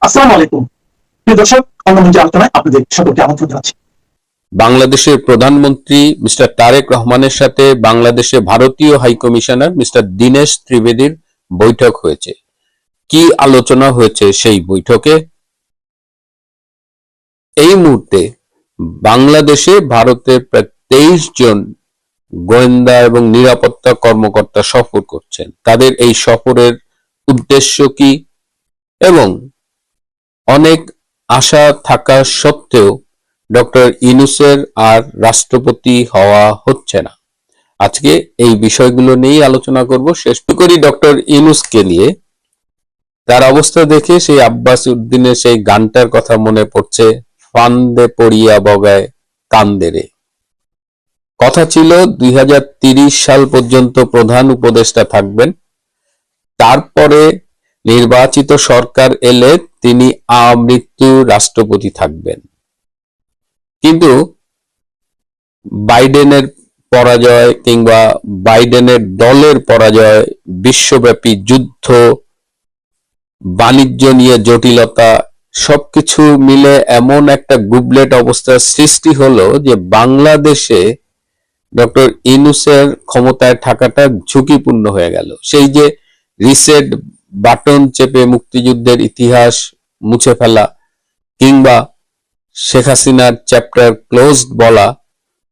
আসসালামু আলাইকুম প্রিয় দর্শক, অন্যমঞ্চে আলোচনায় আপনাদের সকলকে আমন্ত্রণ জানাচ্ছি। বাংলাদেশের প্রধানমন্ত্রী মিস্টার তারেক রহমানের সাথে বাংলাদেশে ভারতীয় হাইকমিশনার মিস্টার দীনেশ ত্রিবেদীর বৈঠক হয়েছে। কি আলোচনা হয়েছে সেই বৈঠকে? এই মুহূর্তে বাংলাদেশে ভারতের প্রায় 23 জন গোয়েন্দা এবং নিরাপত্তা কর্মকর্তা সফর করছেন। তাদের এই সফরের উদ্দেশ্য কি এবং অনেক আশা থাকা সত্ত্বেও ডক্টর ইউনূসের আর রাষ্ট্রপতি হওয়া হচ্ছে না। আজকে এই বিষয়গুলো নিয়েই আলোচনা করব। শেষ করি ডক্টর ইউনূসকে নিয়ে। তার অবস্থা দেখে সেই আব্বাস উদ্দিনের সেই গানটার কথা মনে পড়ছে, ফান্দে পড়িয়া বগায় কান্দে রে। কথা ছিল 2030 সাল পর্যন্ত প্রধান উপদেষ্টা থাকবেন, তারপরে নির্বাচিত সরকার এলে তিনি আমৃত্যু রাষ্ট্রপতি থাকবেন। কিন্তু বাইডেনের পরাজয় কিংবা বাইডেনের দলের পরাজয়, বিশ্বব্যাপী যুদ্ধ, বাণিজ্য নিয়ে জটিলতা, সবকিছু মিলে এমন একটা গুবলেট অবস্থার সৃষ্টি হলো যে বাংলাদেশে ডক্টর ইউনূসের ক্ষমতায় থাকাটা ঝুঁকিপূর্ণ হয়ে গেল। সেই যে রিসেট বাটন চেপে মুক্তিযুদ্ধের ইতিহাস মুছে ফেলা কিংবা শেখ হাসিনার চ্যাপ্টার ক্লোজড বলা,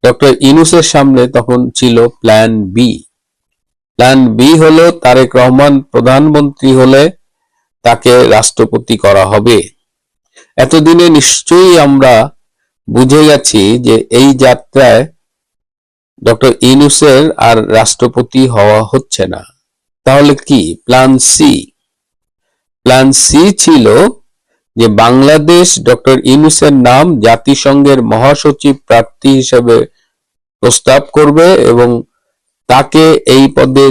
ডক্টর ইউনূসের সামনে তখন ছিল প্ল্যান বি। প্ল্যান বি হলো তারেক রহমান প্রধানমন্ত্রী হলে তাকে রাষ্ট্রপতি করা হবে। এতদিনে নিশ্চয়ই আমরা বুঝে গেছি যে এই যাত্রায় ডক্টর ইউনূসের আর রাষ্ট্রপতি হওয়া হচ্ছে না। তাহলে কি প্ল্যান সি? প্ল্যান সি ছিল যে বাংলাদেশ ডক্টর ইউনূসের নাম জাতিসংঘের মহাসচিব প্রার্থী হিসেবে প্রস্তাব করবে এবং তাকে এই পদে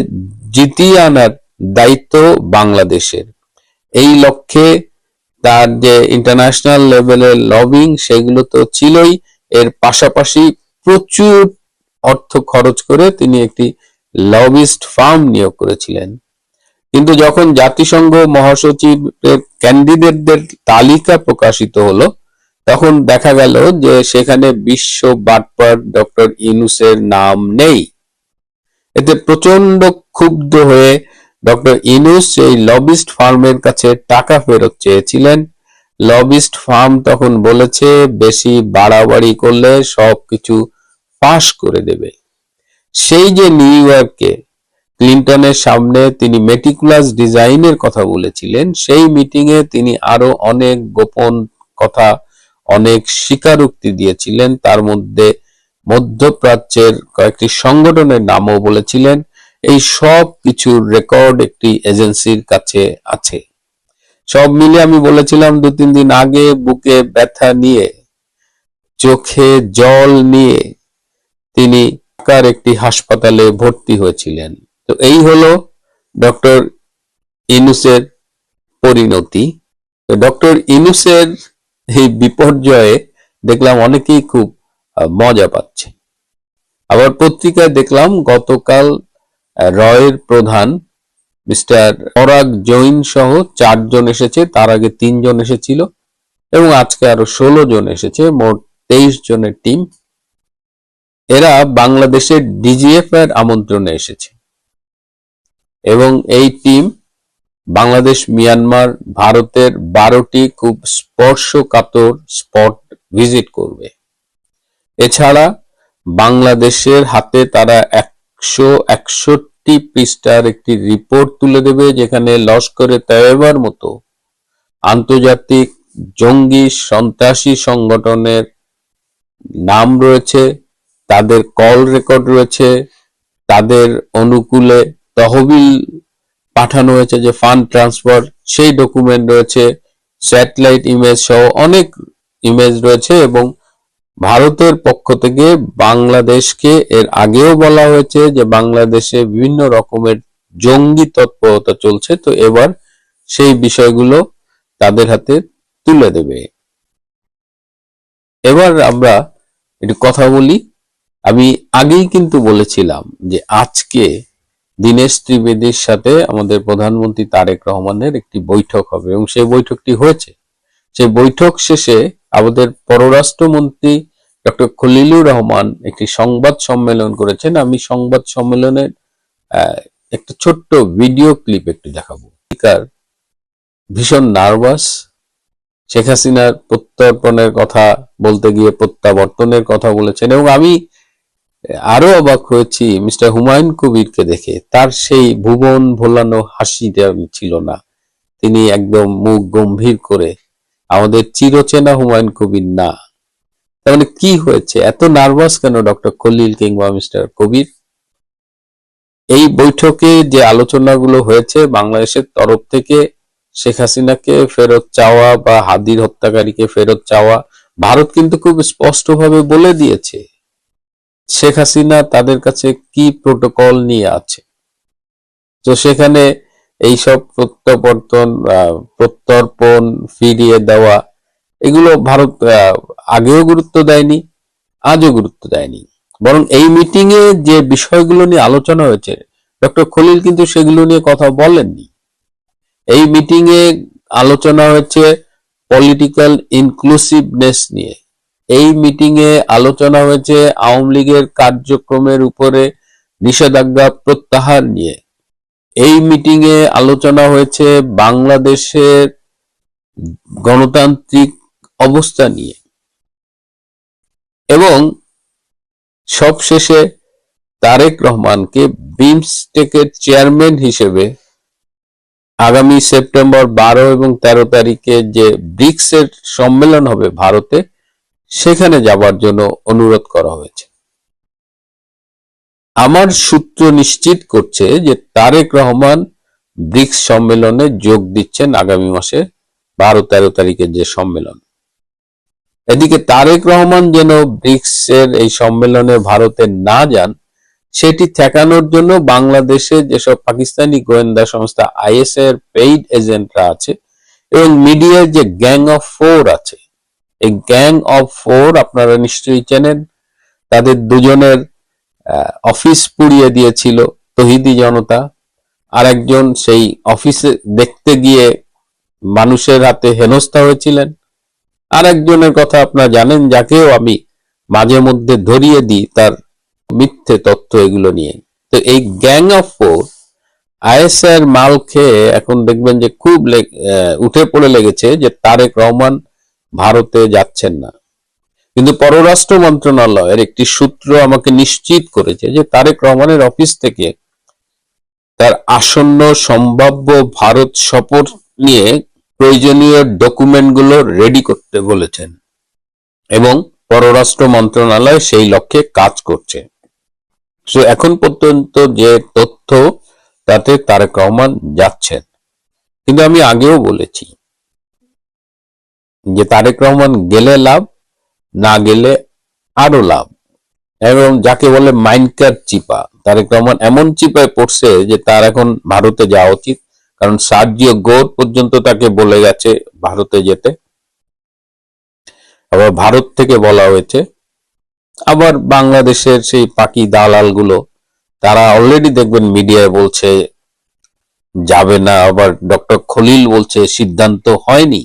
জিতিয়ে আনার দায়িত্ব বাংলাদেশের। এই লক্ষ্যে তার যে ইন্টারন্যাশনাল লেভেলের লবিং সেগুলো তো ছিলই, এর পাশাপাশি প্রচুর অর্থ খরচ করে তিনি একটি লবিস্ট ফার্ম নিয়োগ করেছিলেন। কিন্তু যখন জাতিসংঘ মহাসচিবের ক্যান্ডিডেটদের তালিকা প্রকাশিত হলো, তখন দেখা গেল যে সেখানে বিশ্ব বাটপার ডক্টর ইউনূসের নাম নেই। এতে প্রচন্ড ক্ষুব্ধ হয়ে ডক্টর ইউনূস এই লবিস্ট ফার্মের কাছে টাকা ফেরত চেয়েছিলেন। লবিস্ট ফার্ম তখন বলেছে বেশি বাড়াবাড়ি করলে সবকিছু ফাঁস করে দেবে। সেই যে নিউ ইয়র্কে ক্লিন্টনের সামনে তিনি মেটিকুলাস ডিজাইনের কথা বলেছিলেন, সেই মিটিংয়ে তিনি আরো অনেক গোপন কথা, অনেক স্বীকারোক্তি দিয়েছিলেন। তার মধ্যে মধ্যপ্রাচ্যের কয়েকটি সংগঠনের নামও বলেছিলেন। এই সব কিছুর রেকর্ড একটি এজেন্সির কাছে আছে। সব মিলে আমি বলেছিলাম 2-3 দিন আগে, বুকে ব্যথা নিয়ে, চোখে জল নিয়ে তিনি ঢাকার একটি হাসপাতালে ভর্তি হয়েছিলেন। তো এই হলো ডক্টর ইউনূসের পরিণতি। তো ডক্টর ইউনূসের এই বিপর্যয়ে দেখলাম অনেকেই খুব মজা পাচ্ছে। আবার পত্রিকায় দেখলাম গতকাল রয়ের প্রধান মিস্টার পরাগ জৈন সহ 4 জন এসেছে, তার আগে 3 জন এসেছিল এবং আজকে আরো 16 জন এসেছে, মোট 23 জনের টিম। এরা বাংলাদেশের ডিজিএফ এর আমন্ত্রণে এসেছে এবং এই টিম বাংলাদেশ, মিয়ানমার, ভারতের 12টি খুব স্পর্শকাতর স্পট ভিজিট করবে। এছাড়া বাংলাদেশের হাতে তারা 161 পৃষ্ঠার একটি রিপোর্ট তুলে দেবে, যেখানে লস্করে তৈয়বার মতো আন্তর্জাতিক জঙ্গি সন্ত্রাসী সংগঠনের নাম রয়েছে, তাদের কল রেকর্ড রয়েছে, তাদের অনুকূলে তহবিল পাঠানো হয়েছে যে ফান্ড ট্রান্সফার, সেই ডকুমেন্ট রয়েছে, স্যাটেলাইট ইমেজ সহ অনেক ইমেজ রয়েছে। এবং ভারতের পক্ষ থেকে বাংলাদেশকে এর আগেও বলা হয়েছে যে বাংলাদেশে বিভিন্ন রকমের জঙ্গি তৎপরতা চলছে, তো এবার সেই বিষয়গুলো তাদের হাতে তুলে দেবে। এবার আমরা একটু কথা বলি। আমি আগেই কিন্তু বলেছিলাম যে আজকে দীনেশ ত্রিবেদীর সাথে আমাদের প্রধানমন্ত্রী তারেক রহমানের একটি বৈঠক হবে এবং সেই বৈঠকটি হয়েছে। সেই বৈঠক শেষে আমাদের পররাষ্ট্রমন্ত্রী ডক্টর খলিলুর রহমান একটি সংবাদ সম্মেলন করেছেন। আমি সংবাদ সম্মেলনের একটা ছোট্ট ভিডিও ক্লিপ একটু দেখাবো। স্পিকার ভীষণ নার্ভাস, শেখ হাসিনার প্রত্যর্পণের কথা বলতে গিয়ে প্রত্যাবর্তনের কথা বলেছেন, এবং আমি আরো অবাক হয়েছি মিস্টার হুমায়ুন কবিরকে দেখে। তার সেই ভুবন ভোলানো হাসিটা ছিল না, তিনি একদম মুখ গম্ভীর করে, আমাদের চিরচেনা হুমায়ুন কবির না। তার মানে কি হয়েছে, এত নার্ভাস কেন ডক্টর খলিল কিংবা মিস্টার কবির? এই বৈঠকে যে আলোচনাগুলো হয়েছে, বাংলাদেশের তরফ থেকে শেখ হাসিনাকে ফেরত চাওয়া বা হাদির হত্যাকারীকে ফেরত চাওয়া, ভারত কিন্তু খুব স্পষ্টভাবে বলে দিয়েছে শেখ হাসিনা তাদের কাছে কি প্রোটোকল নিয়ে আছে। তো সেখানে এইসব প্রত্যর্পণ ফিরিয়ে দেওয়া, এগুলো ভারত আগেও গুরুত্ব দেয়নি, আজও গুরুত্ব দেয়নি। বরং এই মিটিং এ যে বিষয়গুলো নিয়ে আলোচনা হয়েছে, ডক্টর খলিল কিন্তু সেগুলো নিয়ে কথা বলেননি। এই মিটিং এ আলোচনা হয়েছে পলিটিক্যাল ইনক্লুসিভনেস নিয়ে। এই মিটিং এ আলোচনা হয়েছে আওয়ামী লীগের কার্যক্রমের উপরে নিষেধাজ্ঞা প্রত্যাহার নিয়ে। এই মিটিং এ আলোচনা হয়েছে বাংলাদেশের গণতান্ত্রিক অবস্থা নিয়ে, এবং সবশেষে তারেক রহমানকে বিমস্টেকের চেয়ারম্যান হিসেবে আগামী সেপ্টেম্বর 12 এবং 13 তারিখে যে ব্রিক্স এর সম্মেলন হবে ভারতে, সেখানে যাবার জন্য অনুরোধ করা হয়েছে। আমার সূত্র নিশ্চিত করছে যে তারেক রহমান ব্রিক্স সম্মেলনে যোগ দিচ্ছেন আগামী মাসে 12-13 তারিখের যে সম্মেলন। এদিকে তারেক রহমান যেন ব্রিক্স এর এই সম্মেলনে ভারতে না যান, সেটি ঠেকানোর জন্য বাংলাদেশে যেসব পাকিস্তানি গোয়েন্দা সংস্থা আইএস এর পেইড এজেন্টরা আছে এবং মিডিয়ার যে গ্যাং অফ 4 আছে, এই গ্যাং অফ 4 আপনারা নিশ্চয়ই চেনেন। তাদের দুজনের অফিস পুড়িয়ে দিয়েছিল তৌহিদি জনতা, আর একজন সেই অফিসে দেখতে গিয়ে মানুষের হাতে হেনস্থা হয়েছিলেন। আর একজনের কথা আপনারা জানেন, যাকেও আমি মাঝে মধ্যে ধরিয়ে দিই তার মিথ্যে তথ্য এগুলো নিয়ে। তো এই গ্যাং অফ 4 আইএসআই এর মাল খেয়ে এখন দেখবেন যে খুব উঠে পড়ে লেগেছে যে তারেক রহমান ভারতে যাচ্ছেন না। কিন্তু পররাষ্ট্র মন্ত্রণালয়ের একটি সূত্র আমাকে নিশ্চিত করেছে যে তারেক রহমানের অফিস থেকে তার আসন্ন সম্ভাব্য ভারত সফর নিয়ে প্রয়োজনীয় ডকুমেন্টগুলো রেডি করতে বলেছেন, এবং পররাষ্ট্র মন্ত্রণালয় সেই লক্ষ্যে কাজ করছে। সো এখন পর্যন্ত যে তথ্য, তাতে তারেক রহমান যাচ্ছেন। কিন্তু আমি আগেও বলেছি যে তারেক রহমান গেলে লাভ, না গেলে আরো লাভ। এবং যাকে বলে মাইনকার চিপা, তারেক রহমান এমন চিপায় পড়ছে যে তার এখন ভারতে যাওয়া উচিত, কারণ সার্জিও গোর পর্যন্ত তাকে বলে গেছে ভারতে যেতে। আবার ভারত থেকে বলা হয়েছে, আবার বাংলাদেশের সেই পাকি দালাল গুলো তারা অলরেডি দেখবেন মিডিয়ায় বলছে যাবে না, আবার ডক্টর খলিল বলছে সিদ্ধান্ত হয়নি।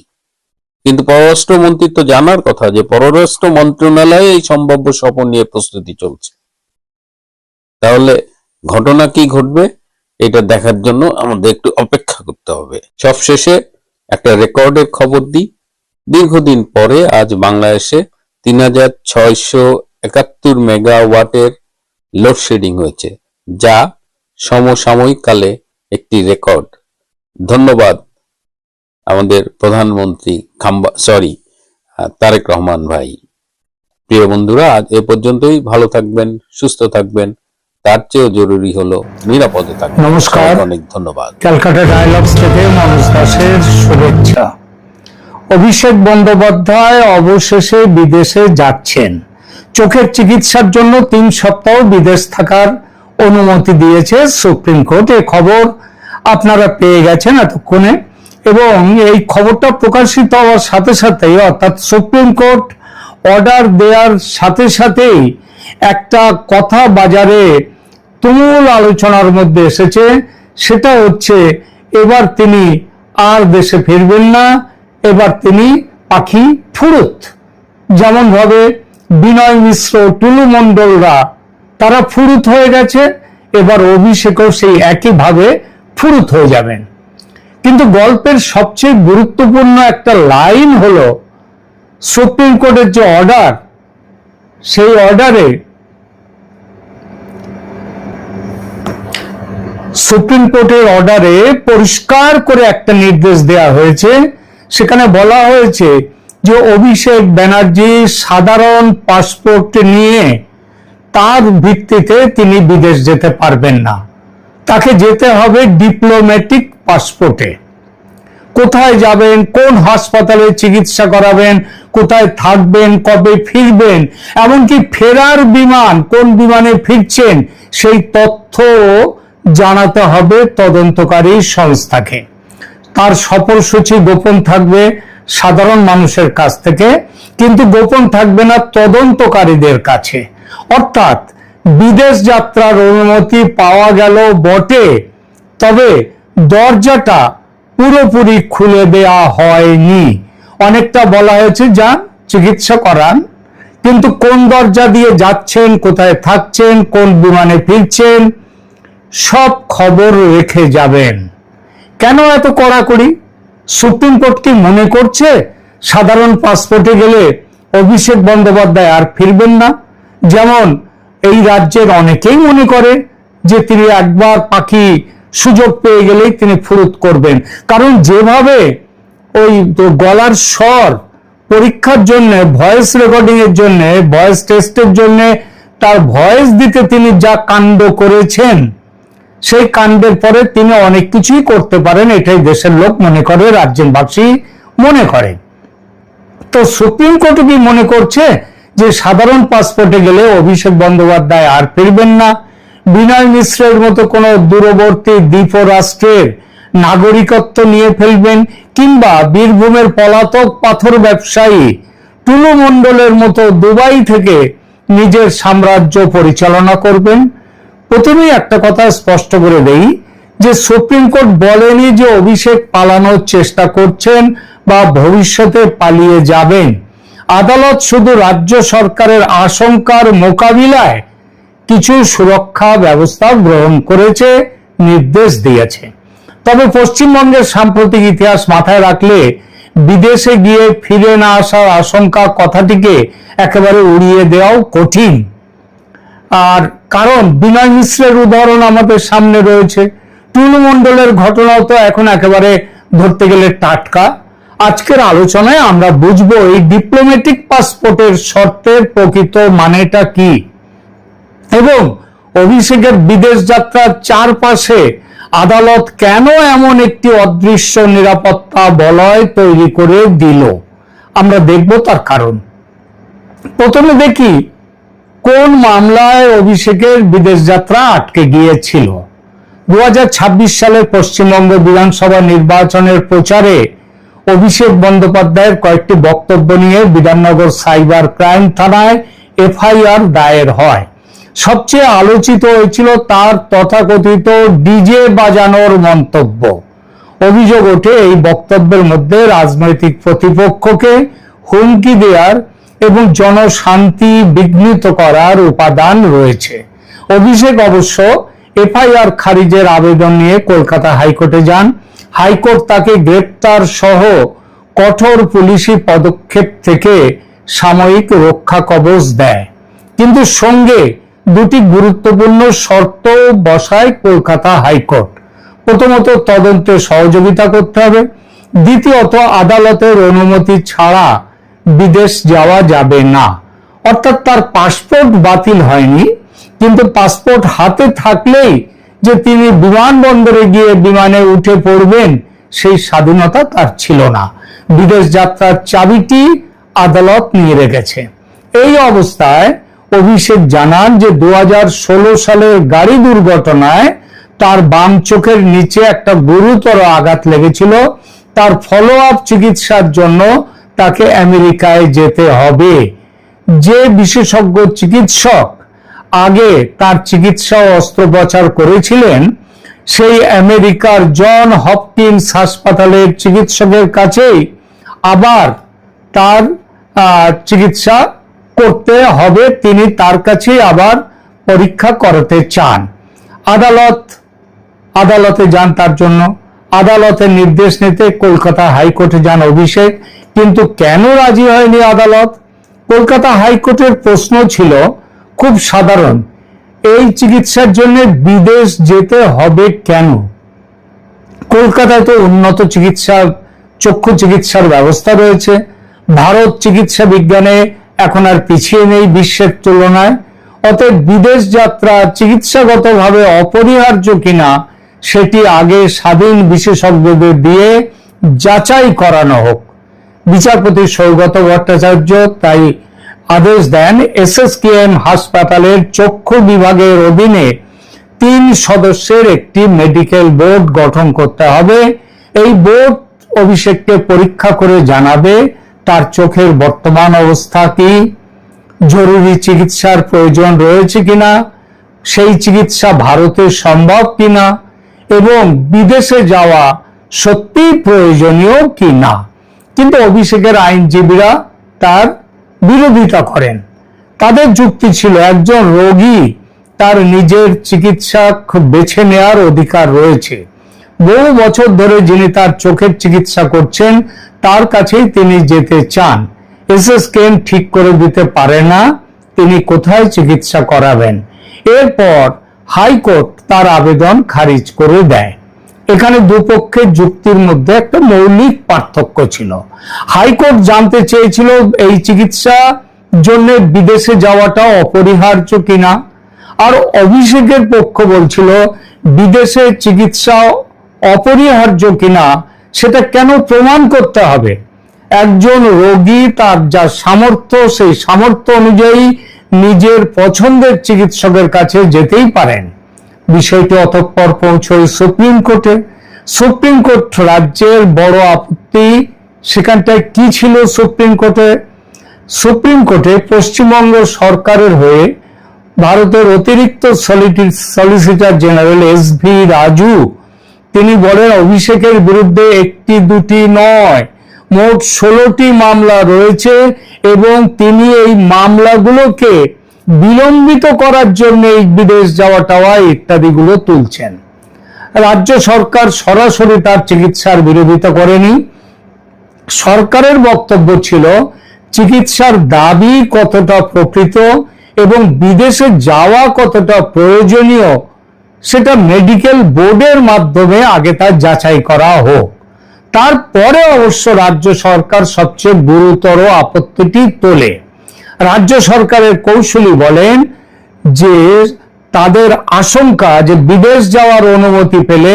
কিন্তু পররাষ্ট্রমন্ত্রী তো জানার কথা যে পররাষ্ট্র মন্ত্রণালয়ে এই সম্ভাব্য সফর নিয়ে প্রস্তুতি চলছে। তাহলে ঘটনা কি ঘটবে এটা দেখার জন্য আমাদের একটু অপেক্ষা করতে হবে। সবশেষে একটা রেকর্ডের খবর দিই। দীর্ঘদিন পরে আজ বাংলাদেশে 3671 মেগাওয়াটের লোডশেডিং হয়েছে, যা সমসাময়িক কালে একটি রেকর্ড। ধন্যবাদ আমাদের প্রধানমন্ত্রী তারেক রহমান ভাই। প্রিয় বন্ধুরা, আজ এ পর্যন্তই। ভালো থাকবেন, সুস্থ থাকবেন, তার চেয়েও জরুরি হলো নিরাপদে থাকবেন। নমস্কার, অনেক ধন্যবাদ। ক্যালকাটা ডায়ালগস থেকে মনোজ দাসের শুভেচ্ছা। অভিষেক বন্দ্যোপাধ্যায় অবশেষে বিদেশে যাচ্ছেন। চোখের চিকিৎসার জন্য 3 সপ্তাহ বিদেশ থাকার অনুমতি দিয়েছে সুপ্রিম কোর্ট। এই খবর আপনারা পেয়ে গেছেন এতক্ষণে, এবং এই খবরটা প্রকাশিত হওয়ার সাথে সাথেই, অর্থাৎ সুপ্রিম কোর্ট অর্ডার দেওয়ার সাথে সাথেই একটা কথা বাজারে তুমুল আলোচনার মধ্যে এসেছে। সেটা হচ্ছে এবার তিনি আর দেশে ফিরবেন না, এবার তিনি পাখি ফুরুত। যেমন ভাবে বিনয় মিশ্র, টুলু মণ্ডলরা তারা ফুরুত হয়ে গেছে, এবার অভিষেকও সেই একইভাবে ফুরুত হয়ে যাবেন। কিন্তু গল্পের সবচেয়ে গুরুত্বপূর্ণ একটা লাইন হলো সুপ্রিম কোর্টের যে অর্ডার, সেই অর্ডারে সুপ্রিম কোর্টের অর্ডারে পরিষ্কার করে একটা নির্দেশ দেওয়া হয়েছে। সেখানে বলা হয়েছে যে অভিষেক ব্যানার্জি সাধারণ পাসপোর্ট নিয়ে তার ভিত্তিতে তিনি বিদেশ যেতে পারবেন না, তাকে যেতে হবে ডিপ্লোম্যাটিক পাসপোর্টে। কোথায় যাবেন, কোন হাসপাতালে চিকিৎসা করাবেন, কোথায় থাকবেন, কবে ফিরবেন, এমনকি ফেরার বিমান, কোন বিমানে ফিরছেন সেই তথ্য জানাতে হবে তদন্তকারী সংস্থাকে। তার সফরসূচি গোপন থাকবে সাধারণ মানুষের কাছ থেকে, কিন্তু গোপন থাকবে না তদন্তকারীদের কাছে। অর্থাৎ বিদেশ যাত্রার অনুমতি পাওয়া গেল বটে, তবে দরজাটা পুরোপুরি খুলে দেয়া হয়নি। অনেকটা বলা হয়েছে যান চিকিৎসা করান, কিন্তু কোন দরজা দিয়ে যাচ্ছেন, কোথায় থাকছেন, কোন বিমানে ফিরছেন, সব খবর রেখে যাবেন। কেন এত কড়াকড়ি? সুপ্রিম কোর্ট কি মনে করছে সাধারণ পাসপোর্টে গেলে অভিষেক বন্দ্যোপাধ্যায় আর ফিরবেন না? যেমন এই রাজ্যের অনেকেই মনে করে যে তিনি একবার পাখি সুযোগ পেয়ে গেলেই তিনি ফুরুত করবেন। কারণ যেভাবে ওই গলার স্বর পরীক্ষার জন্য, ভয়েস রেকর্ডিং এর জন্য, ভয়েস টেস্টের জন্য তার ভয়েস দিতে তিনি যা কাণ্ড করেছেন, সেই কাণ্ডের পরে তিনি অনেক কিছুই করতে পারেন, এটাই দেশের লোক মনে করে, রাজ্যবাসী মনে করে। তো সুপ্রিম কোর্ট কি মনে করছে যে সাধারণ পাসপোর্টে গেলে অভিষেক বন্দ্যোপাধ্যায় আর ফিরবেন না? বিনয় মিশ্রের মতো কোন দূরবর্তী দ্বীপ রাষ্ট্রের নাগরিকত্ব নিয়ে ফেলবেন, কিংবা বীরভূমের পলাতক পাথর ব্যবসায়ী টুলু মণ্ডলের মতো দুবাই থেকে নিজের সাম্রাজ্য পরিচালনা করবেন? প্রথমেই একটা কথা স্পষ্ট করে দেই যে সুপ্রিম কোর্ট বলেনি যে অভিষেক পালানোর চেষ্টা করছেন বা ভবিষ্যতে পালিয়ে যাবেন। আদালত শুধু রাজ্য সরকারের আশঙ্কার মোকাবিলায় কিছু সুরক্ষা ব্যবস্থা গ্রহণ করেছে, নির্দেশ দিয়েছে। তবে পশ্চিমবঙ্গের সাম্প্রতিক ইতিহাস মাথায় রাখলে বিদেশে গিয়ে ফিরে না আসার আশঙ্কা কথাটিকে একেবারে উড়িয়ে দেওয়াও কঠিন। আর কারণ বিনয় মিশ্রের উদাহরণ আমাদের সামনে রয়েছে, টুলু মণ্ডলের ঘটনাও তো এখন একেবারে ধরতে গেলে টাটকা। আজকের আলোচনায় আমরা বুঝবো এই ডিপ্লোম্যাটিক পাসপোর্টের শর্তের প্রকৃত মানেটা কি, এবং অভিষেকের বিদেশ যাত্রার চারপাশে আদালত কেন এমন একটি অদৃশ্য নিরাপত্তা বলয় তৈরি করে দিল। আমরা দেখব তার কারণ। প্রথমে দেখি কোন মামলায় অভিষেকের বিদেশ যাত্রা আটকে গিয়েছিল। 2026 সালের পশ্চিমবঙ্গ বিধানসভা নির্বাচনের প্রচারে অভিষেক বন্দ্যোপাধ্যায়ের কয়েকটি বক্তব্য নিয়ে বিধাননগর সাইবার ক্রাইম থানায় এফআইআর দায়ের হয়। সবচেয়ে আলোচিত হয়েছিল তার তথাকথিত ডিজে বাজানোর মন্তব্য। অভিযোগ ওঠে এই বক্তব্যের মধ্যে রাজনৈতিক প্রতিপক্ষকে হুমকি দেওয়ার এবং জনশান্তি বিঘ্নিত করার উপাদান রয়েছে। অভিষেক অবশ্য এফআইআর খারিজের আবেদন নিয়ে কলকাতা হাইকোর্টে যান। হাইকোর্ট তাকে গ্রেপ্তার সহ কঠোর পুলিশি পদক্ষেপ থেকে সাময়িক রক্ষা কবচ দেয়, কিন্তু সঙ্গে দুটি গুরুত্বপূর্ণ শর্ত বসায় কলকাতা হাইকোর্ট। প্রথমত, তদন্তে সহযোগিতা করতে হবে। দ্বিতীয়ত, আদালতের অনুমতি ছাড়া বিদেশ যাওয়া যাবে না। অর্থাৎ তার পাসপোর্ট বাতিল হয়নি, কিন্তু পাসপোর্ট হাতে থাকলেই যে তিনি বিমানবন্দরে গিয়ে বিমানে উঠে পড়বেন সেই স্বাধীনতা তার ছিল না। বিদেশ যাত্রার চাবিটি আদালত নিয়ে রেখেছে। এই অবস্থায় অভিষেক জানান যে 2016 সালের গাড়ি দুর্ঘটনায় তার বাম চোখের নিচে একটা গুরুতর আঘাত লেগেছিল। তার ফলো আপ চিকিৎসার জন্য তাকে আমেরিকায় যেতে হবে। যে বিশেষজ্ঞ চিকিৎসক আগে তার চিকিৎসা ও অস্ত্রোপচার করেছিলেন, সেই আমেরিকার জন হপকিন্স হাসপাতালের চিকিৎসকের কাছেই আবার তার চিকিৎসা করতে হবে, তিনি তার কাছে আবার পরীক্ষা করাতে চান। আদালতে যান তার জন্য, আদালতের নির্দেশ নিতে কলকাতা হাইকোর্টে যান অভিষেক, কিন্তু কেন রাজি হয়নি আদালত? কলকাতা হাইকোর্টের প্রশ্ন ছিল খুব সাধারণ, এই চিকিৎসার জন্য বিদেশ যেতে হবে কেন? কলকাতায় তো উন্নত চক্ষু চিকিৎসার ব্যবস্থা রয়েছে। ভারত চিকিৎসা বিজ্ঞানে এখন আর পিছিয়ে নেই বিশ্বের তুলনায়। অতএব বিদেশ যাত্রা চিকিৎসাগতভাবে অপরিহার্য কিনা সেটি আগে স্বাধীন বিশেষজ্ঞদের দিয়ে যাচাই করানো হোক। বিচারপতি সৌগত ভট্টাচার্য তাই আদেশ দেন এসএসকেএম হাসপাতালের চক্ষু বিভাগের অধীনে 3 সদস্যের একটি মেডিকেল বোর্ড গঠন করতে হবে। এই বোর্ড অভিষেককে পরীক্ষা করে জানাবে তার চোখের বর্তমান অবস্থা কি, জরুরি চিকিৎসার প্রয়োজন রয়েছে কিনা, সেই চিকিৎসা ভারতে সম্ভব কিনা এবং বিদেশে যাওয়া সত্যিই প্রয়োজনীয় কিনা। কিন্তু অভিষেকের আইনজীবীরা তার বিরোধিতা করেন। তাদের যুক্তি ছিল একজন রোগী তার নিজের চিকিৎসা বেছে নেওয়ার অধিকার রয়েছে। বহু বছর ধরে যিনি তার চোখের চিকিৎসা করছেন তার কাছেই তিনি যেতে চান। এসএসকেএম ঠিক করে দিতে পারে না তিনি কোথায় চিকিৎসা করাবেন। এরপর হাইকোর্ট তার আবেদন খারিজ করে দেয়। এখানে দুপক্ষের যুক্তির মধ্যে একটা মৌলিক পার্থক্য ছিল। হাইকোর্ট জানতে চেয়েছিল এই চিকিৎসা জন্য বিদেশে যাওয়াটা অপরিহার্য কিনা, আর অভিষেকের পক্ষ বলছিল বিদেশে চিকিৎসা অপরিহার্য কিনা সেটা কেন প্রমাণ করতে হবে। একজন রোগী তার যা সামর্থ্য সেই সামর্থ্য অনুযায়ী নিজের পছন্দের চিকিৎসকের কাছে যেতেই পারেন। বিষয়টি অতঃপর পৌঁছয় সুপ্রিম কোর্টে। সুপ্রিম কোর্ট রাজ্যের বড় আপত্তি সেখানটায় কি ছিল সুপ্রিম কোর্টে পশ্চিমবঙ্গ সরকারের হয়ে ভারতের অতিরিক্ত সলিসিটর জেনারেল এস.ভি. রাজু তিনি বলেন অভিষেকের বিরুদ্ধে 1-2টি নয় মোট 16টি মামলা রয়েছে এবং তিনি এই মামলাগুলোকে বিলম্বিত করার জন্য এই বিদেশ যাওয়া টাওয়া ইত্যাদিগুলো তুলছেন। রাজ্য সরকার সরাসরি তার চিকিৎসার বিরোধিতা করেনি। সরকারের বক্তব্য ছিল চিকিৎসার দাবি কতটা প্রকৃত এবং বিদেশে যাওয়া কতটা প্রয়োজনীয় সেটা মেডিকেল বোর্ডের মাধ্যমে আগে তা যাচাই করা হোক। তারপরে অবশ্য রাজ্য সরকার সবচেয়ে গুরুতর আপত্তিটি তোলে। রাজ্য সরকারের কৌশলী বলেন যে তাদের আশঙ্কা যে বিদেশ যাওয়ার অনুমতি পেলে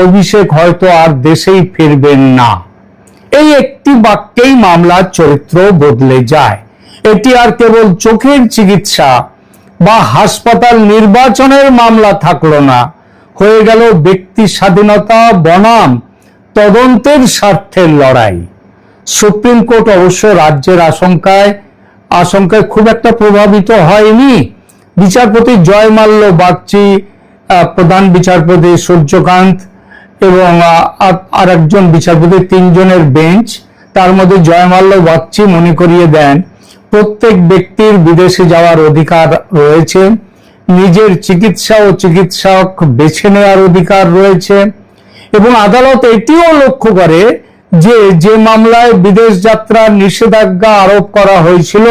অভিষেক হয়তো আর দেশেই ফিরবেন না। এই একটি বাক্যেই মামলার চরিত্র বদলে যায়। এটি আর কেবল চোখের চিকিৎসা বা হাসপাতাল নির্বাচনের মামলা থাকলো না, হয়ে গেল ব্যক্তি স্বাধীনতা বনাম তদন্তের স্বার্থের লড়াই। সুপ্রিম কোর্ট অবশ্য রাজ্যের আশঙ্কায় খুব একটা প্রভাবিত হয়নি। বিচারপতি জয়মাল্য বাগচি, প্রধান বিচারপতি সূর্যকান্ত এবং আর একজন বিচারপতি 3 জনের বেঞ্চ, তার মধ্যে জয়মাল্য বাগচি মনে করিয়ে দেন প্রত্যেক ব্যক্তির বিদেশে যাওয়ার অধিকার রয়েছে, নিজের চিকিৎসা ও চিকিৎসক বেছে নেওয়ার অধিকার রয়েছে এবং আদালত এটিও লক্ষ্য করে যে মামলায় বিদেশ যাত্রার নিষেধাজ্ঞা আরোপ করা হয়েছিল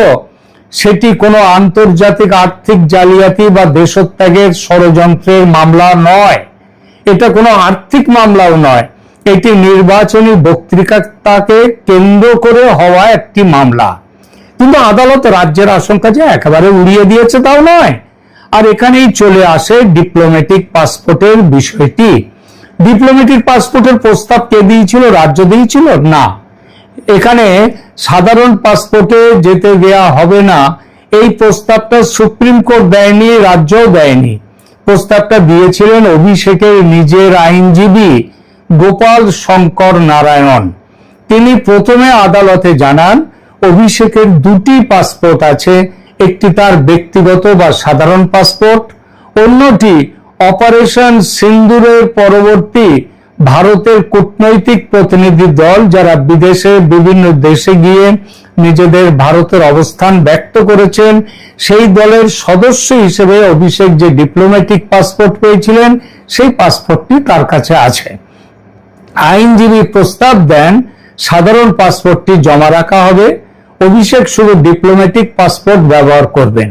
সেটি কোনো আন্তর্জাতিক আর্থিক জালিয়াতি বা দেশত্যাগের ষড়যন্ত্রের মামলা নয়, এটা কোনো আর্থিক মামলাও নয়, এটি নির্বাচনী বক্তৃতাকে কেন্দ্র করে হওয়া একটি মামলা। কিন্তু আদালত রাজ্যের আশঙ্কা যে একেবারে উড়িয়ে দিয়েছে তাও নয়। আর এখানেই চলে আসে ডিপ্লোম্যাটিক পাসপোর্টের বিষয়টি। ডিপ্লোম্যাটিক পাসপোর্টের প্রস্তাব কে দিয়েছিল? রাজ্য দিয়েছিল না। এখানে সাধারণ পাসপোর্টে যেতে দেয়া হবে না এই প্রস্তাবটা সুপ্রিম কোর্ট দেয়নি, রাজ্যও দেয়নি। প্রস্তাবটা দিয়েছিলেন অভিষেকের নিজের আইনজীবী গোপাল শঙ্কর নারায়ণ। তিনি প্রথমে আদালতে জানান অভিষেকের 2টি পাসপোর্ট আছে, একটি তার ব্যক্তিগত বা সাধারণ পাসপোর্ট, অন্যটি অপারেশন সিন্দুরের পরবর্তী ভারতের কূটনৈতিক প্রতিনিধি দল যারা বিদেশে বিভিন্ন দেশে গিয়ে নিজেদের ভারতের অবস্থান ব্যক্ত করেছেন, সেই দলের সদস্য হিসেবে অভিষেক যে ডিপ্লোম্যাটিক পাসপোর্ট পেয়েছিলেন সেই পাসপোর্টটি তার কাছে আছে। আইনজীবী প্রস্তাব দেন সাধারণ পাসপোর্টটি জমা রাখা হবে, অভিষেক শুধু ডিপ্লোম্যাটিক পাসপোর্ট ব্যবহার করবেন।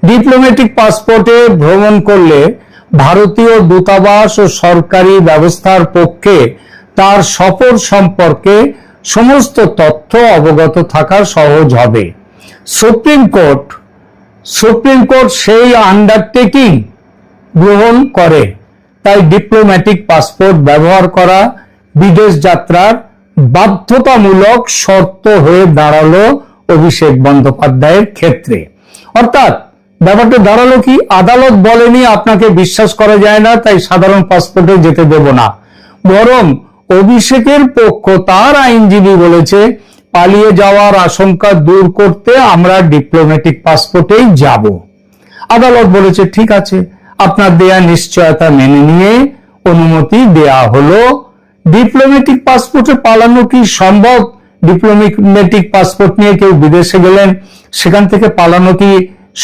ডিপ্লোম্যাটিক পাসপোর্টে ভ্রমণ করলে ভারতীয় দূতাবাস ও সরকারি ব্যবস্থার পক্ষে তার সফর সম্পর্কে সমস্ত তথ্য অবগত থাকা সহজ হবে। সুপ্রিম কোর্ট সেই আন্ডারটেকিং গ্রহণ করে, তাই ডিপ্লোম্যাটিক পাসপোর্ট ব্যবহার করা বিদেশ যাত্রার বাধ্যতামূলক শর্ত হয়ে দাঁড়ালো অভিষেক বন্দ্যোপাধ্যায়ের ক্ষেত্রে। অর্থাৎ ব্যাপারটা দাঁড়ালো কি, আদালত বলেনি আপনাকে বিশ্বাস করা যায় না তাই সাধারণ পাসপোর্টে যেতে দেব না, বরং অভিষেকের পক্ষ তার আইনজীবী বলেছে পালিয়ে যাওয়ার আশঙ্কা দূর করতে আমরা ডিপ্লোম্যাটিক পাসপোর্টেই যাব। আদালত বলেছে ঠিক আছে, আপনার দেয়া নিশ্চয়তা মেনে নিয়ে অনুমতি দেয়া হলো। ডিপ্লোম্যাটিক পাসপোর্টে পালানো কি সম্ভব? ডিপ্লোম্যাটিক পাসপোর্ট নিয়ে কেউ বিদেশে গেলেন, সেখান থেকে পালানো কি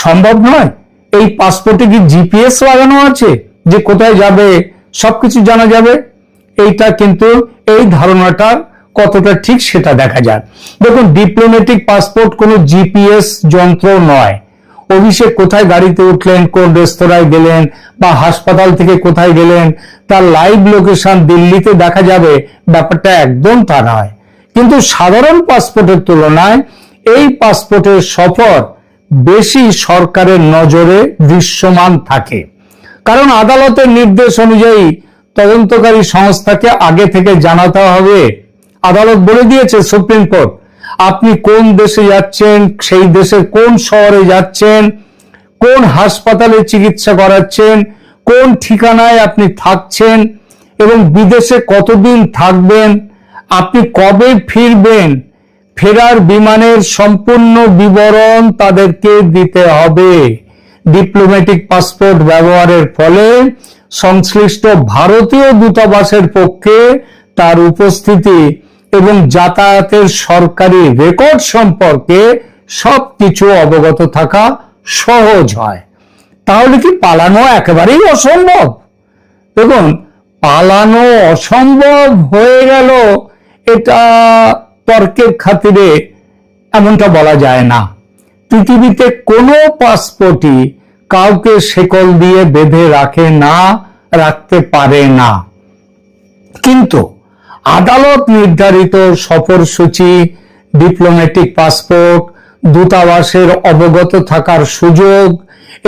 সম্ভব নয়? এই পাসপোর্টে কি জিপিএস লাগানো আছে যে কোথায় যাবে সবকিছু জানা যাবে? এইটা কিন্তু এই ধারণাটা কতটা ঠিক সেটা দেখা যায়। দেখুন, ডিপ্লোম্যাটিক পাসপোর্ট কোনো জিপিএস যন্ত্র নয়। অভিষেক কোথায় গাড়িতে উঠলেন, কোন রেস্তোরাঁয় গেলেন বা হাসপাতাল থেকে কোথায় গেলেন তার লাইভ লোকেশন দিল্লিতে দেখা যাবে, ব্যাপারটা একদম তা নয়। কিন্তু সাধারণ পাসপোর্টের তুলনায় এই পাসপোর্টের সফর বেশি সরকারের নজরে দৃশ্যমান থাকে, কারণ আদালতের নির্দেশ অনুযায়ী তদন্তকারী সংস্থাকে আগে থেকে জানাতে হবে। আদালত বলে দিয়েছে, সুপ্রিম কোর্ট, আপনি কোন দেশে যাচ্ছেন, সেই দেশের কোন শহরে যাচ্ছেন, কোন হাসপাতালে চিকিৎসা করাচ্ছেন, কোন ঠিকানায় আপনি থাকছেন এবং বিদেশে কতদিন থাকবেন, আপনি কবে ফিরবেন, ফেরার বিমানের সম্পূর্ণ বিবরণ তাদেরকে দিতে হবে। ডিপ্লোম্যাটিক পাসপোর্ট ব্যবহারের ফলে সংশ্লিষ্ট ভারতীয় দূতাবাসের পক্ষে তার উপস্থিতি এবং যাতায়াতের সরকারি রেকর্ড সম্পর্কে সবকিছু অবগত থাকা সহজ হয়। তাহলে কি পালানো একেবারেই অসম্ভব? দেখুন, পালানো অসম্ভব হয়ে গেল এটা তর্কের খাতিরে এমনটা বলা যায় না। পৃথিবীতে কোনো পাসপোর্টই কাউকে শেকল দিয়ে বেঁধে রাখতে পারে না। কিন্তু আদালত নির্ধারিত সফরসূচি, ডিপ্লোম্যাটিক পাসপোর্ট, দূতাবাসের অবগত থাকার সুযোগ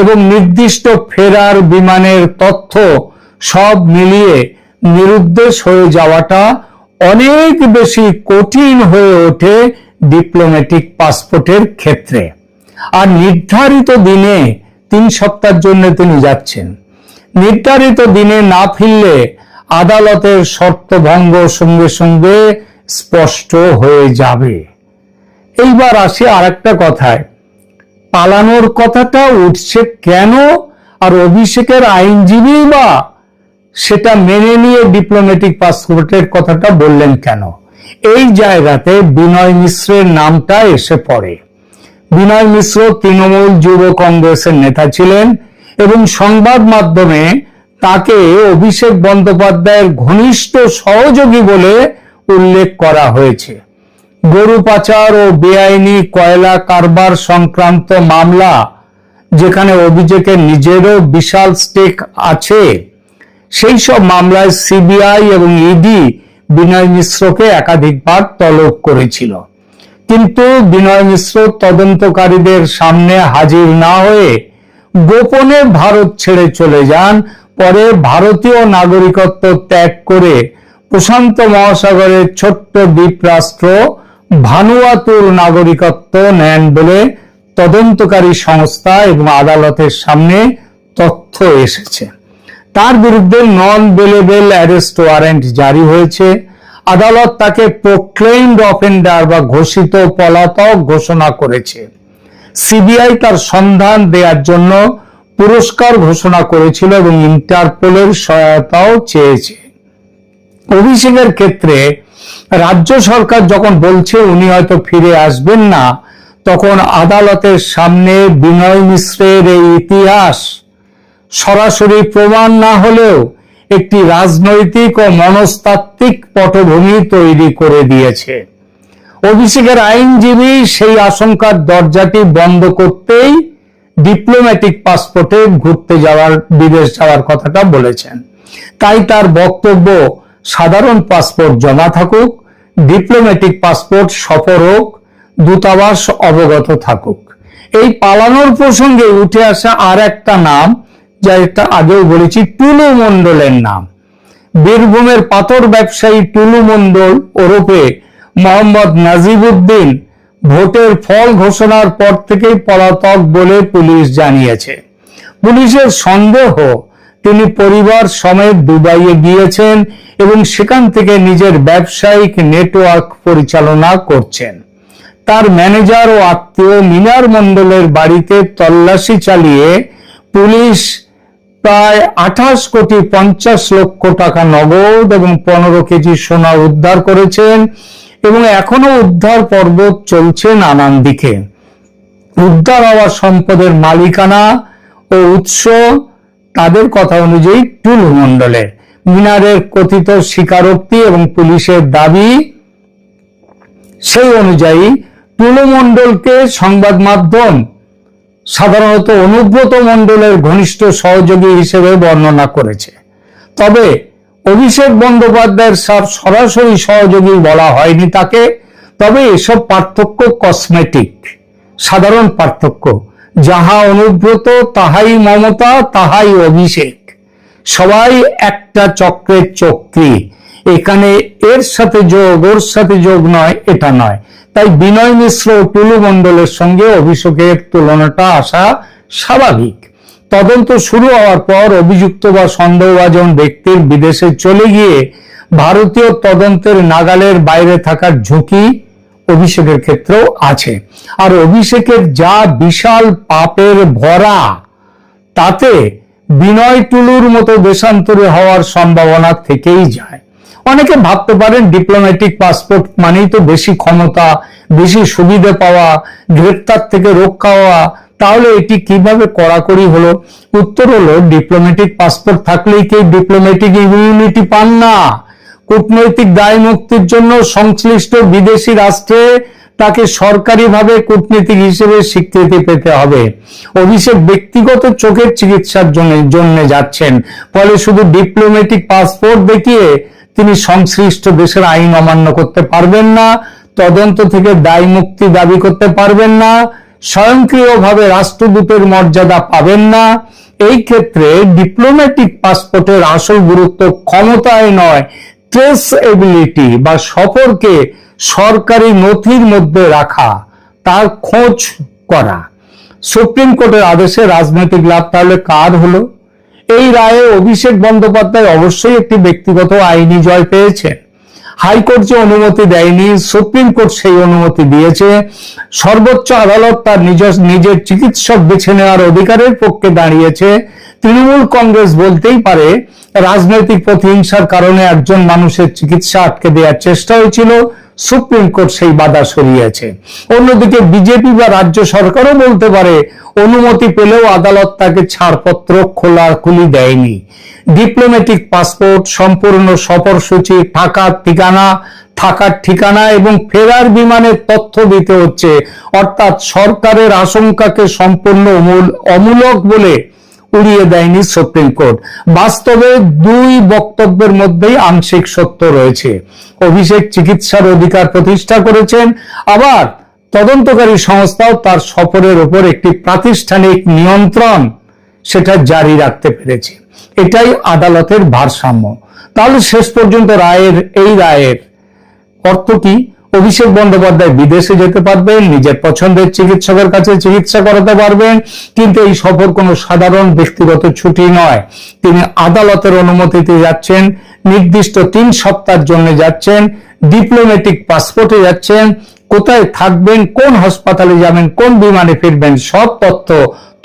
এবং নির্দিষ্ট ফেরার বিমানের তথ্য সব মিলিয়ে নিরুদ্দেশ হয়ে যাওয়াটা অনেক বেশি কঠিন হয়ে ওঠে ডিপ্লোম্যাটিক পাসপোর্টের ক্ষেত্রে। আর নির্ধারিত দিনে 3 সপ্তাহের জন্য তিনি যাচ্ছেন, নির্ধারিত দিনে না ফিরলে আদালতের শর্ত ভঙ্গ সঙ্গে সঙ্গে স্পষ্ট হয়ে যাবে। এইবার আসি আরেকটা কথায়, পালানোর কথাটা উঠছে কেন, আর অভিষেকের আইনজীবী বা সেটা মেনে নিয়ে ডিপ্লোম্যাটিক পাসপোর্টের কথাটা বললেন কেন? এই জায়গাতে বিনয় মিশ্রের নামটা এসে পড়ে। বিনয় মিশ্র তৃণমূল যুব কংগ্রেসের নেতা ছিলেন এবং সংবাদ মাধ্যমে তাকে অভিষেক বন্দ্যোপাধ্যায়ের ঘনিষ্ঠ সহযোগী বলে উল্লেখ করা হয়েছে। গরু পাচার ও বেআইনি কয়লা কারবার সংক্রান্ত মামলা, যেখানে অভিষেকের নিজেরও বিশাল স্টেক আছে, সেই সব মামলায় সিবিআই এবং ইডি বিনয় মিশ্রকে একাধিকবার তলব করেছিল। কিন্তু বিনয় মিশ্র তদন্তকারীদের সামনে হাজির না হয়ে গোপনে ভারত ছেড়ে চলে যান। পরে ভারতীয় নাগরিকত্ব ত্যাগ করে প্রশান্ত মহাসাগরের ছোট্ট দ্বীপ রাষ্ট্র ভানুয়াতুর নাগরিকত্ব নেন বলে তদন্তকারী সংস্থা এবং আদালতের সামনে তথ্য এসেছে। তার বিরুদ্ধে নন বেলেবল অ্যারেস্ট ওয়ারেন্ট জারি হয়েছে। আদালত তাকে প্রোক্লেইমড অফেন্ডার বা ঘোষিত পলাতক ঘোষণা করেছে। সিবিআই তার সন্ধান দেওয়ার জন্য পুরস্কার ঘোষণা করেছিল এবং ইন্টারপোলের সহায়তাও চেয়েছে। অভিষেকের ক্ষেত্রে রাজ্য সরকার যখন বলছে উনি হয়তো ফিরে আসবেন না, তখন আদালতের সামনে বিনয় মিশ্রের এই ইতিহাস সরাসরি প্রমাণ না হলেও একটি রাজনৈতিক ও মনস্তাত্ত্বিক পটভূমি তৈরি করে দিয়েছে। অভিষেকের আইনজীবী সেই আশঙ্কার দরজাটি বন্ধ করতেই ডিপ্লোম্যাটিক পাসপোর্টে ঘুরতে যাওয়ার, বিদেশ যাওয়ার কথাটা বলেছেন। তাই তার বক্তব্য সাধারণ পাসপোর্ট জমা থাকুক, ডিপ্লোম্যাটিক পাসপোর্ট সফর হোক, দূতাবাস অবগত থাকুক। এই পালানোর প্রসঙ্গে উঠে আসা আর একটা নাম, যা এটা আগেও বলেছি, টুলু মণ্ডলের নাম। বীরভূমের পাথর ব্যবসায়ী টুলু মণ্ডল ওরফে মোহাম্মদ নাজিবউদ্দিন ভোটের ফল ঘোষণার পর থেকেই পলাতক বলে পুলিশ জানিয়েছে। পুলিশের সন্দেহ তিনি পরিবার সমেত দুবাইয়ে গিয়েছেন এবং সেখান থেকে নিজের ব্যবসায়িক নেটওয়ার্ক পরিচালনা করছেন। তার ম্যানেজার ও আত্মীয় মিনার মণ্ডলের বাড়িতে তল্লাশি চালিয়ে পুলিশ প্রায় 28,50,00,000 টাকা নগদ এবং 15 কেজি সোনা উদ্ধার করেছেন এবং এখনো উদ্ধার পর্ব চলছে নানান দিকে। উদ্ধার হওয়া সম্পদের মালিকানা ও উৎস তাদের কথা অনুযায়ী টুলু মণ্ডলের। মিনারের কথিত স্বীকারোক্তি এবং পুলিশের দাবি, সেই অনুযায়ী টুলু মণ্ডলকে সংবাদ মাধ্যম সাধারণত অনুব্রত মণ্ডলের ঘনিষ্ঠ সহযোগী হিসেবে বর্ণনা করেছে। তবে অভিষেক বন্দ্যোপাধ্যায়ের সরাসরি সহযোগী বলা হয়নি তাকে। তবে এসব পার্থক্য কসমেটিক, সাধারণ পার্থক্য। যাহা অনুব্রত তাহাই মমতা, তাহাই অভিষেক, সবাই একটা চক্রের চক্রী। এখানে এর সাথে যোগ ওর সাথে যোগ নয়, এটা নয়। তাই বিনয় মিশ্র ও টুলু মণ্ডলের সঙ্গে অভিষেকের তুলনাটা আসা স্বাভাবিক। তদন্ত শুরু হওয়ার পর অভিযুক্ত বা সন্দেহভাজন ব্যক্তির বিদেশে চলে গিয়ে ভারতীয় তদন্তের নাগালের বাইরে থাকার ঝুঁকি অভিষেকের ক্ষেত্রেও আছে। আর অভিষেকের যা বিশাল পাপের ভরা, তাতে বিনয় টুলুর মতো দেশান্তরী হওয়ার সম্ভাবনা থেকেই যায়। অনেকে ভাবতে পারেন ডিপ্লোম্যাটিক পাসপোর্ট মানেই তো বেশি ক্ষমতা, বেশি সুবিধা পাওয়া, গ্রেপ্তার থেকে রক্ষা হওয়া। তাহলে এটি কিভাবে কড়াকড়ি হলো? উত্তর হলো, ডিপ্লোম্যাটিক পাসপোর্ট থাকলেই কেউ ডিপ্লোম্যাটিক ইমিউনিটি পান না। কূটনৈতিক দায় মুক্তির জন্য সংশ্লিষ্ট বিদেশি রাষ্ট্রে তাকে সরকারিভাবে কূটনীতিক হিসেবে স্বীকৃতি পেতে হবে। অভিষেক ব্যক্তিগত চোখের চিকিৎসার জন্য যাচ্ছেন, ফলে শুধু ডিপ্লোম্যাটিক পাসপোর্ট দেখিয়ে তিনি সংশ্লিষ্ট দেশের আইন অমান্য করতে পারবেন না, তদন্ত থেকে দায় মুক্তি দাবি করতে পারবেন না, স্বয়ংক্রিয়ভাবে রাষ্ট্রদূতের মর্যাদা পাবেন না। এই ক্ষেত্রে ডিপ্লোম্যাটিক পাসপোর্টের আসল গুরুত্ব ক্ষমতায় নয়, ট্রেসএবিলিটি বা সফরকে সরকারি নথির মধ্যে রাখা, তার খোঁজ করা। সুপ্রিম কোর্টের আদেশে রাজনৈতিক লাভ তাহলে কার হলো? এই রায়ে অভিষেক বন্দ্যোপাধ্যায় অবশ্যই একটি ব্যক্তিগত আইনি জয় পেয়েছেন। হাইকোর্ট যে অনুমতি দেয়নি, সুপ্রিম কোর্ট সেই অনুমতি দিয়েছে। সর্বোচ্চ আদালত তার নিজের চিকিৎসক বেছে নেওয়ার অধিকারের পক্ষে দাঁড়িয়েছে। তৃণমূল কংগ্রেস বলতেই পারে রাজনৈতিক প্রতিহিংসার কারণে একজন মানুষের চিকিৎসা আটকে দেওয়ার চেষ্টা হয়েছিল, সুপ্রিম কোর্ট সেই বাধা সরিয়েছে। অন্যদিকে বিজেপি বা রাজ্য সরকারও বলতে পারে অনুমতি পেলেও আদালত তাকে ছাড়পত্র খোলাখুলি দেয়নি। ডিপ্লোম্যাটিক পাসপোর্ট, সম্পূর্ণ সফরসূচি, থাকার ঠিকানা এবং ফেরার বিমানের তথ্য দিতে হচ্ছে। অর্থাৎ সরকারের আশঙ্কাকে সম্পূর্ণ অমূলক বলে উড়িয়ে দেয়নি সুপ্রিম কোর্ট। বাস্তবে দুই বক্তব্যের মধ্যেই আংশিক সত্য রয়েছে। অভিষেক চিকিৎসার অধিকার প্রতিষ্ঠা করেছেন, আবার তদন্তকারী সংস্থাও তার সফরের উপর একটি প্রাতিষ্ঠানিক নিয়ন্ত্রণ সেটা জারি রাখতে পেরেছে। এটাই আদালতের ভারসাম্য। তাহলে শেষ পর্যন্ত এই রায়ের অর্থ কি? অভিষেক বন্দ্যোপাধ্যায় বিদেশে যেতে পারবেন, নিজের পছন্দের চিকিৎসকের কাছে চিকিৎসা করাতে পারবেন, কিন্তু এই সফর কোনো সাধারণ ব্যক্তিগত ছুটি নয়। তিনি আদালতের অনুমতিতে যাচ্ছেন, নির্দিষ্ট 3 সপ্তাহের জন্য যাচ্ছেন, ডিপ্লোম্যাটিক পাসপোর্টে যাচ্ছেন, কোথায় থাকবেন, কোন হাসপাতালে যাবেন, কোন বিমানে ফিরবেন, সব তথ্য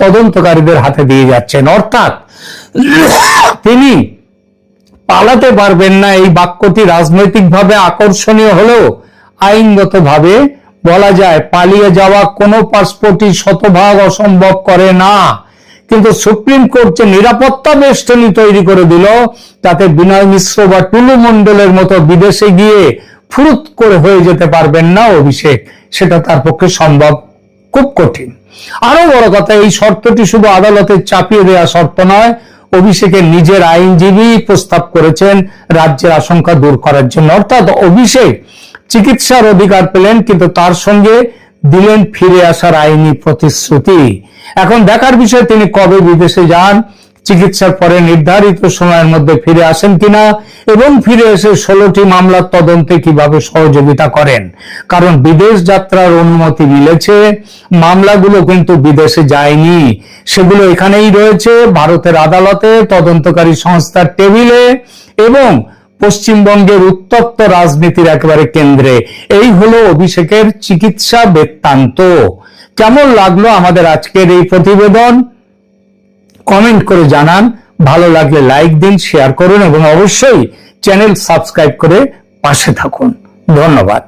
তদন্তকারীদের হাতে দিয়ে যাচ্ছেন। অর্থাৎ তিনি পালাতে পারবেন না, এই বাক্যটি রাজনৈতিকভাবে আকর্ষণীয় হলেও আইনগতভাবে বলা যায় পালিয়ে যাওয়া কোনো পাসপোর্টই শতভাগ অসম্ভব করে না। কিন্তু সুপ্রিম কোর্ট যে নিরাপত্তা বেষ্টনী তৈরি করে দিল, তাতে বিনয় মিশ্র বা টুলু মণ্ডলের মতো বিদেশে গিয়ে ফুরুত করে হয়ে যেতে পারবেন না অভিষেক, সেটা তার পক্ষে সম্ভব খুব কঠিন। আরো বড় কথা, এই শর্তটি শুধু আদালতে চাপিয়ে দেওয়া শর্ত নয়, অভিষেকের নিজের আইনজীবী প্রস্তাব করেছেন রাজ্যের আশঙ্কা দূর করার জন্য। অর্থাৎ অভিষেক চিকিৎসার অধিকার পেলেন, কিন্তু তার সঙ্গে দিলেন ফিরে আসার আইনি প্রতিশ্রুতি। এখন দেখার বিষয় তিনি কবে বিদেশে যান, চিকিৎসার পরে নির্ধারিত সময়ের মধ্যে ফিরে আসেন কিনা, এবং ফিরে এসে 16টি মামলার তদন্তে কিভাবে সহযোগিতা করেন। কারণ বিদেশ যাত্রার অনুমতি মিলেছে, মামলাগুলো কিন্তু বিদেশে যায়নি, সেগুলো এখানেই রয়েছে ভারতের আদালতে, তদন্তকারী সংস্থার টেবিলে এবং পশ্চিমবঙ্গের উত্তপ্ত রাজনীতির একেবারে কেন্দ্রে। এই হলো অভিষেকের চিকিৎসা বৃত্তান্ত। কেমন লাগলো আমাদের আজকের এই প্রতিবেদন? কমেন্ট করে জানান। ভালো লাগলে লাইক দিন, শেয়ার করুন এবং অবশ্যই চ্যানেল সাবস্ক্রাইব করে পাশে থাকুন। ধন্যবাদ।